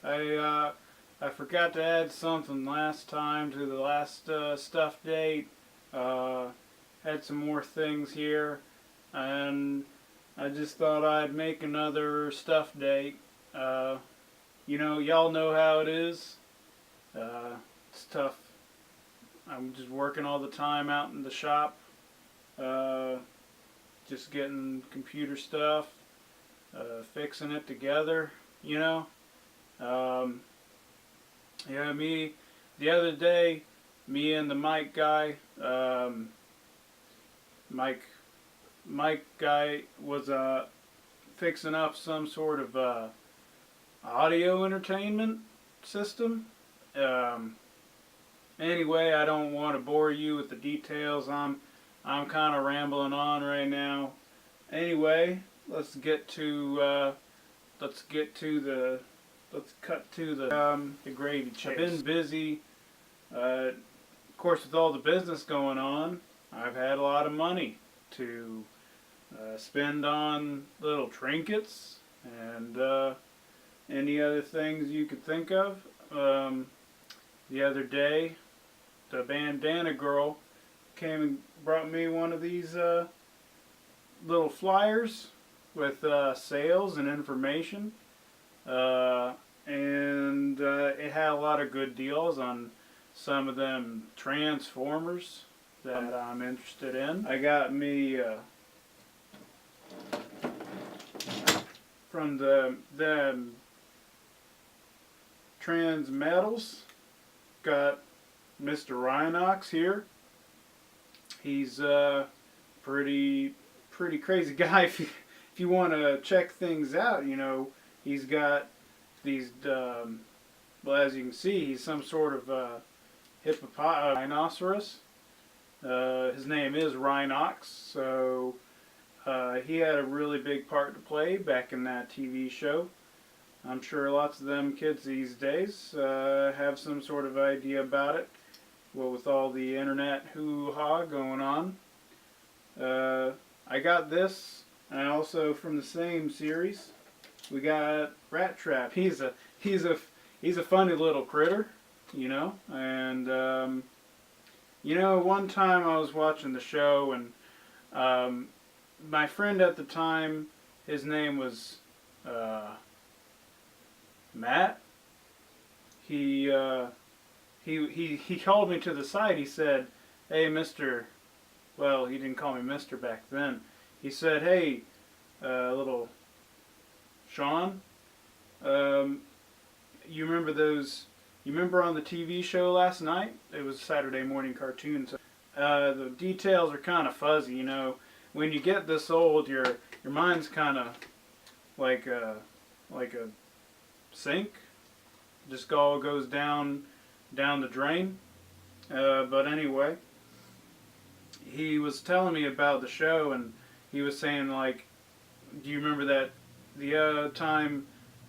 I forgot to add something last time to the last stuff date. Had some more things here, and I just thought I'd make another stuff date. Y'all know how it is. It's tough. I'm just working all the time out in the shop, just getting computer stuff, fixing it together, you know. The other day, me and the mic guy, Mike guy was fixing up some sort of audio entertainment system. Anyway, I don't want to bore you with the details. I'm kind of rambling on right now. Anyway, let's cut to the gravy chase. I've been busy. Of course, with all the business going on, I've had a lot of money to spend on little trinkets and any other things you could think of. The other day, the bandana girl came and brought me one of these little flyers with sales and information, and it had a lot of good deals on some of them transformers that I'm interested in. I got me from the Transmetals, got Mr. Rhinox here. He's a pretty crazy guy. If you want to check things out, he's got these. Well, as you can see, he's some sort of rhinoceros. His name is Rhinox, so he had a really big part to play back in that TV show. I'm sure lots of them kids these days have some sort of idea about it. Well, with all the internet hoo-ha going on. I got this, and also from the same series, we got Rat Trap. He's a funny little critter, and one time I was watching the show, and my friend at the time, his name was Matt. He called me to the side. He said, "Hey, Mr." Well, he didn't call me Mr. back then. He said, "Hey, little Sean, you remember those? You remember on the TV show last night? It was a Saturday morning cartoon. So, the details are kind of fuzzy. When you get this old, your mind's kind of like a sink. Just all goes down the drain." But anyway, he was telling me about the show, and he was saying, like, do you remember that the time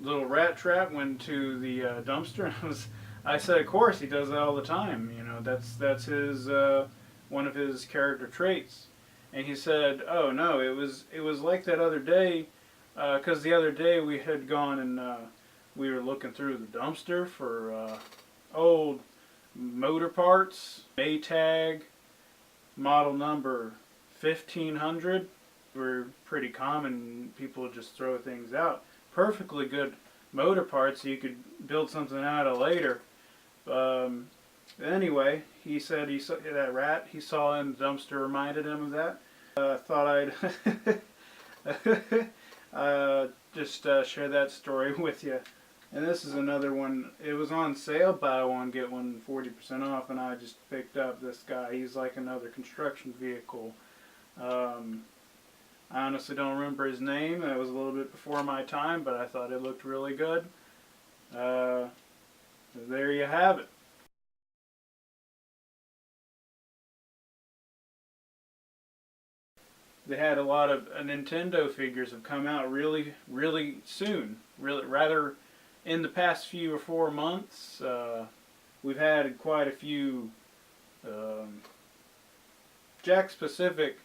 little Rat Trap went to the dumpster? I said, of course, he does that all the time. That's his one of his character traits. And he said, oh no, it was like that other day, because the other day we had gone and we were looking through the dumpster for old motor parts, Maytag, model number 1500. Were pretty common. People would just throw things out. Perfectly good motor parts you could build something out of later. Anyway, he said he saw that rat he saw in the dumpster reminded him of that. Thought I'd just share that story with you. And this is another one. It was on sale, buy one get one 40% off, and I just picked up this guy. He's like another construction vehicle. I honestly don't remember his name. It was a little bit before my time, but I thought it looked really good. There you have it. They had a lot of Nintendo figures have come out really soon. Rather in the past few or 4 months. We've had quite a few Jack Specific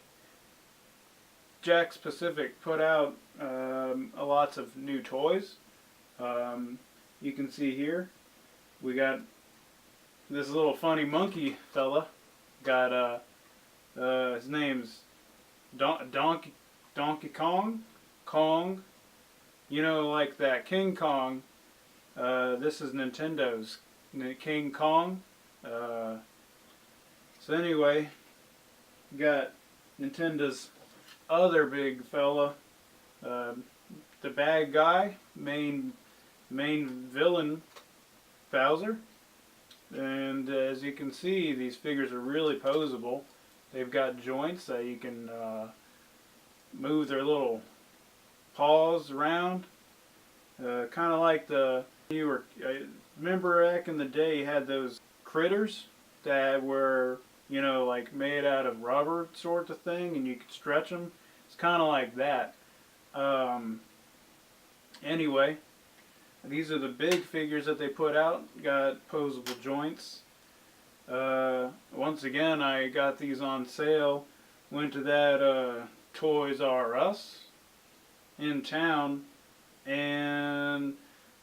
put out lots of new toys. you can see here, we got this little funny monkey fella. Got his name's Donkey Kong. You know, like that King Kong. This is Nintendo's King Kong. So anyway, got Nintendo's other big fella, the bad guy, main villain, Bowser. And as you can see, these figures are really posable. They've got joints that you can move their little paws around. Kind of like remember back in the day you had those critters that were, you know, like made out of rubber sort of thing, and you could stretch them. It's kind of like that. Anyway, these are the big figures that they put out. Got posable joints. Once again, I got these on sale. Went to that Toys R Us in town, and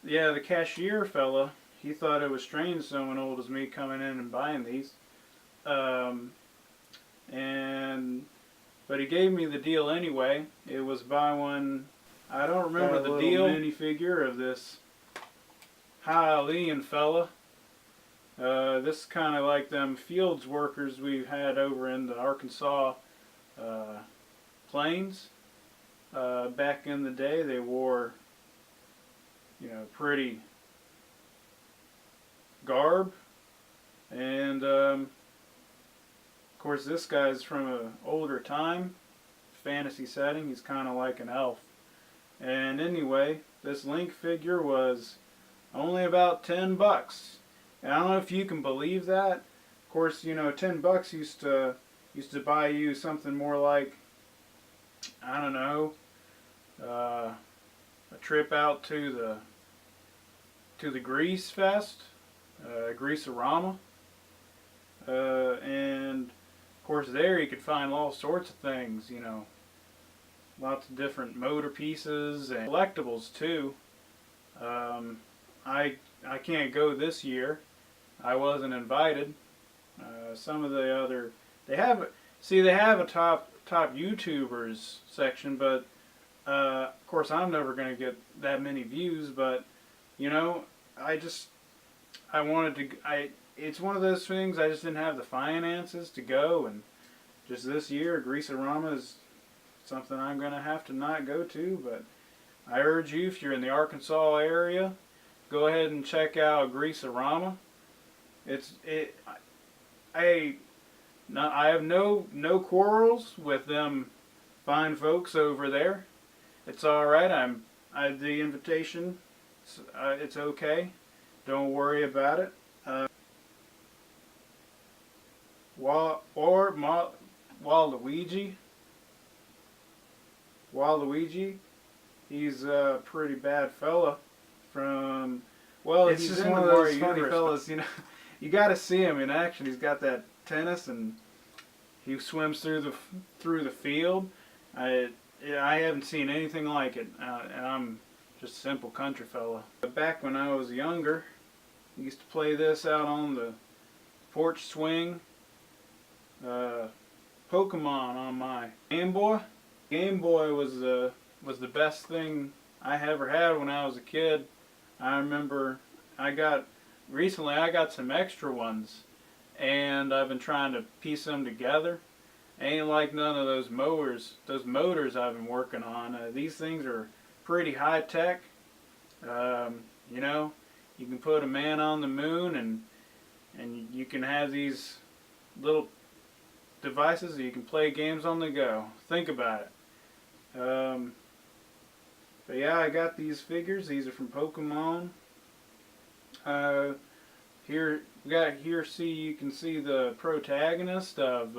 yeah, the cashier fella, he thought it was strange someone old as me coming in and buying these. But he gave me the deal anyway. It was buy one. I don't remember the deal. Minifigure of this Hylian fella. This is kind of like them fields workers we've had over in the Arkansas plains. Back in the day, they wore, you know, pretty garb, and of course this guy's from an older time, fantasy setting. He's kind of like an elf. And anyway, this Link figure was only about $10. And I don't know if you can believe that. Of course, you know, $10 used to buy you something more like, I don't know, a trip out to the Grease Fest, Greaserama, and of course there you could find all sorts of things, you know, lots of different motor pieces and collectibles too. I can't go this year. I wasn't invited. Some of the other, they have a top YouTubers section, but of course I'm never going to get that many views. But you know, it's one of those things, I just didn't have the finances to go, and just this year Greaserama is something I'm going to have to not go to. But I urge you, if you're in the Arkansas area, go ahead and check out Greaserama. I have no quarrels with them fine folks over there. It's all right. The invitation, it's okay. Don't worry about it. Waluigi, he's a pretty bad fella. It's just one of those funny fellas, you know. You got to see him in action. He's got that tennis, and he swims through the field. I haven't seen anything like it, and I'm just a simple country fella. Back when I was younger, I used to play this out on the porch swing. Pokemon on my Game Boy. Game Boy was the best thing I ever had when I was a kid. I remember recently I got some extra ones, and I've been trying to piece them together. Ain't like none of those motors I've been working on. These things are pretty high tech. You know, you can put a man on the moon, and you can have these little devices that you can play games on the go. Think about it. But yeah, I got these figures. These are from Pokemon. You can see the protagonist of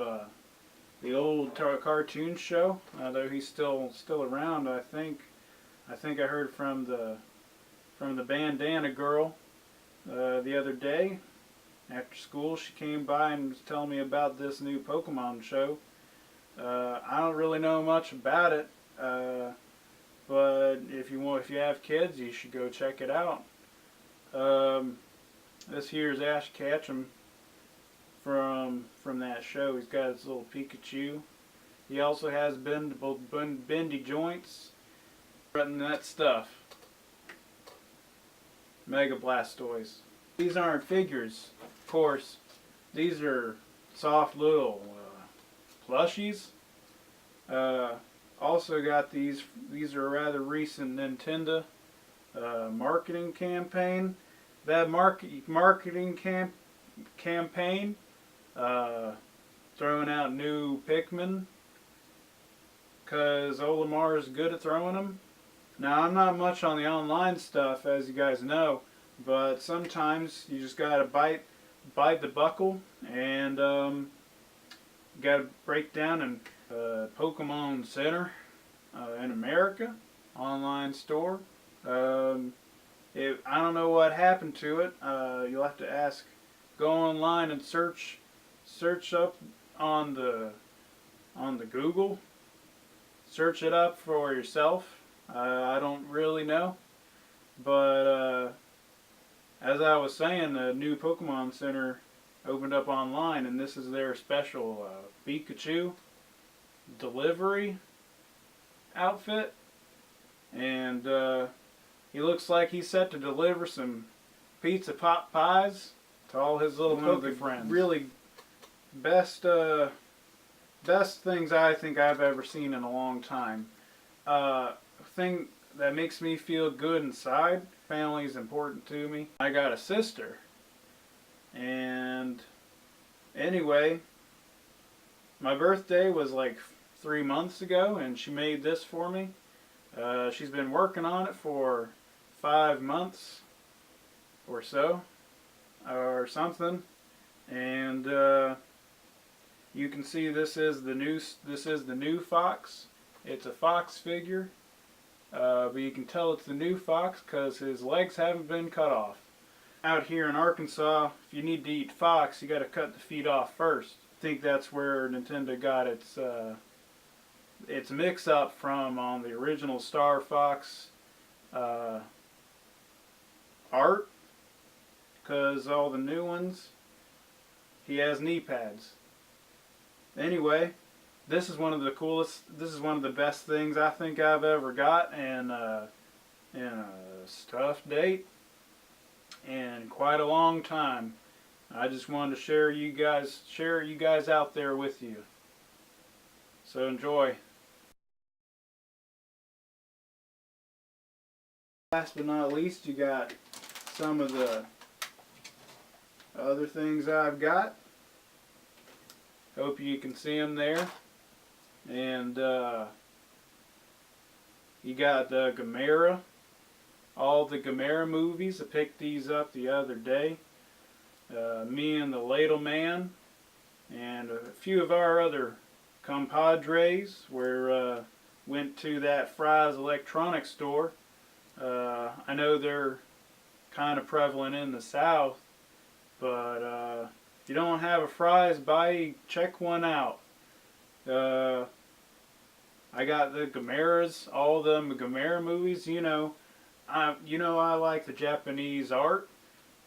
the old cartoon show. Though he's still around, I think I heard from the bandana girl the other day. After school, she came by and was telling me about this new Pokemon show. I don't really know much about it, but if you have kids, you should go check it out. This here's Ash Ketchum from that show. He's got his little Pikachu. He also has bendy joints. And that stuff. Mega Blastoise. These aren't figures, of course. These are soft little plushies. Also got these. These are a rather recent Nintendo marketing campaign. That marketing campaign throwing out new Pikmin because Olimar is good at throwing them. Now, I'm not much on the online stuff, as you guys know, but sometimes you just gotta bite the buckle, and you gotta break down in Pokemon Center in America online store. I don't know what happened to it. You'll have to ask. Go online and search up on the Google. Search it up for yourself. I don't really know, but as I was saying, the new Pokemon Center opened up online, and this is their special Pikachu delivery outfit, and he looks like he's set to deliver some pizza pot pies to all his little Poke friends. Really best things I think I've ever seen in a long time. Thing that makes me feel good inside. Family is important to me. I got a sister, and anyway, my birthday was like 3 months ago, and she made this for me. She's been working on it for 5 months or so, or something, and you can see this is the new Fox. It's a Fox figure. But you can tell it's the new Fox because his legs haven't been cut off. Out here in Arkansas, if you need to eat fox, you got to cut the feet off first. I think that's where Nintendo got its mix-up from on the original Star Fox art, because all the new ones, he has knee pads. Anyway, this is one of the coolest, this is one of the best things I think I've ever got in a Stufpdate in quite a long time. I just wanted to share you guys out there with you. So enjoy. Last but not least, you got some of the other things I've got. Hope you can see them there. And you got the Gamera, all the Gamera movies. I picked these up the other day. Me and the Ladle Man and a few of our other compadres went to that Fry's electronics store. I know they're kind of prevalent in the South, but if you don't have a Fry's, check one out. I got the Gameras, all the Gamera movies. You know I like the Japanese art.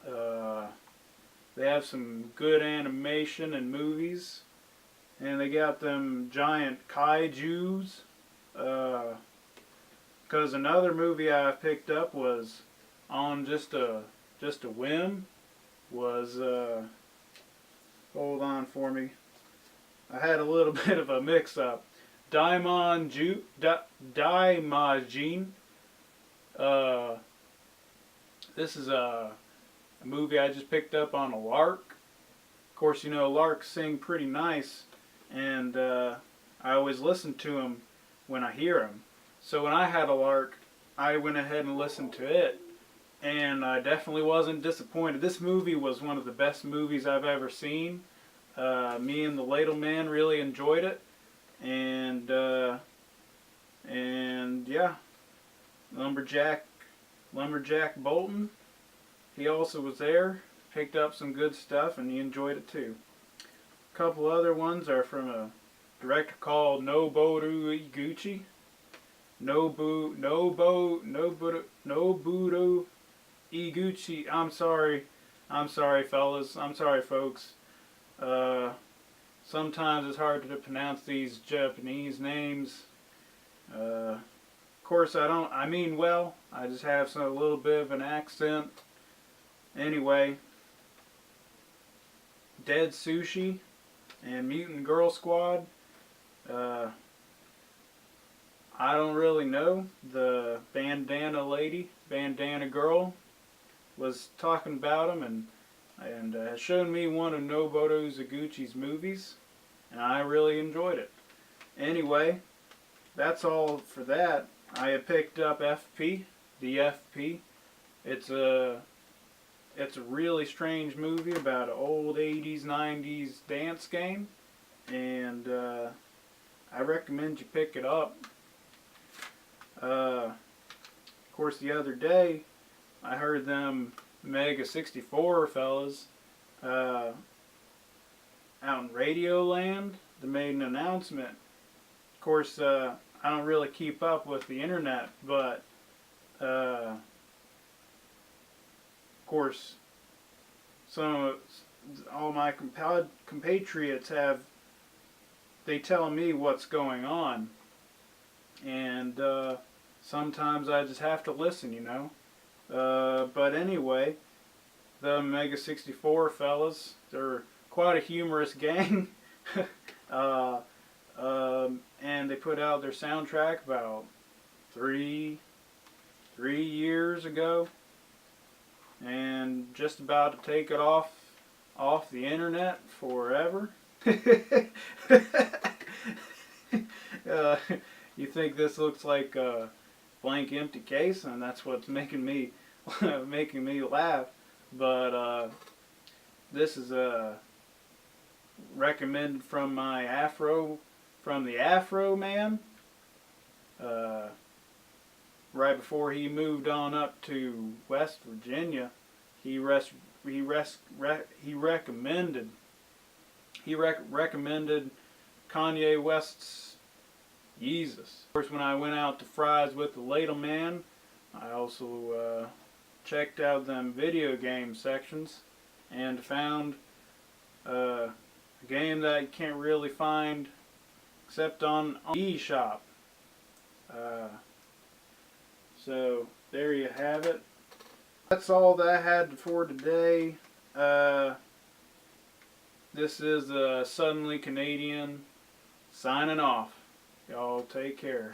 They have some good animation and movies, and they got them giant kaijus. Because another movie I picked up was on just a whim. Was hold on for me. I had a little bit of a mix-up. Daimajin. This is a movie I just picked up on a lark. Of course, you know, larks sing pretty nice, and I always listen to them when I hear them. So when I had a lark, I went ahead and listened to it, and I definitely wasn't disappointed. This movie was one of the best movies I've ever seen. Me and the Ladle Man really enjoyed it, and yeah, Lumberjack Bolton, he also was there, picked up some good stuff, and he enjoyed it too. A couple other ones are from a director called Nobuto Iguchi. Nobuto Iguchi. I'm sorry. I'm sorry, fellas. I'm sorry, folks. Uh, Sometimes it's hard to pronounce these Japanese names. Of course, I mean well. I just have a little bit of an accent. Anyway, Dead Sushi and Mutant Girl Squad. Uh, I don't really know. The bandana lady, bandana girl, was talking about him and showed me one of Nobuto Zaguchi's movies, and I really enjoyed it. Anyway, that's all for that. I have picked up FP, the FP. It's a really strange movie about an old 80s, 90s dance game, and I recommend you pick it up. Of course, the other day, I heard them Mega 64 fellas out in Radioland. They made an announcement. Of course, I don't really keep up with the internet, but of course, all my compatriots they tell me what's going on, and sometimes I just have to listen, you know. But anyway, the Mega 64 fellas, they're quite a humorous gang. And they put out their soundtrack about three years ago, and just about to take it off the internet forever. You think this looks like a blank empty case, and that's what's making me laugh. But this is recommended from the Afro Man. Right before he moved on up to West Virginia, he recommended Kanye West's Yeezus. Of course, when I went out to Fry's with the Ladle Man, I also checked out them video game sections and found a game that you can't really find except on eShop. So there you have it. That's all that I had for today. This is Suddenly Canadian signing off. Y'all take care.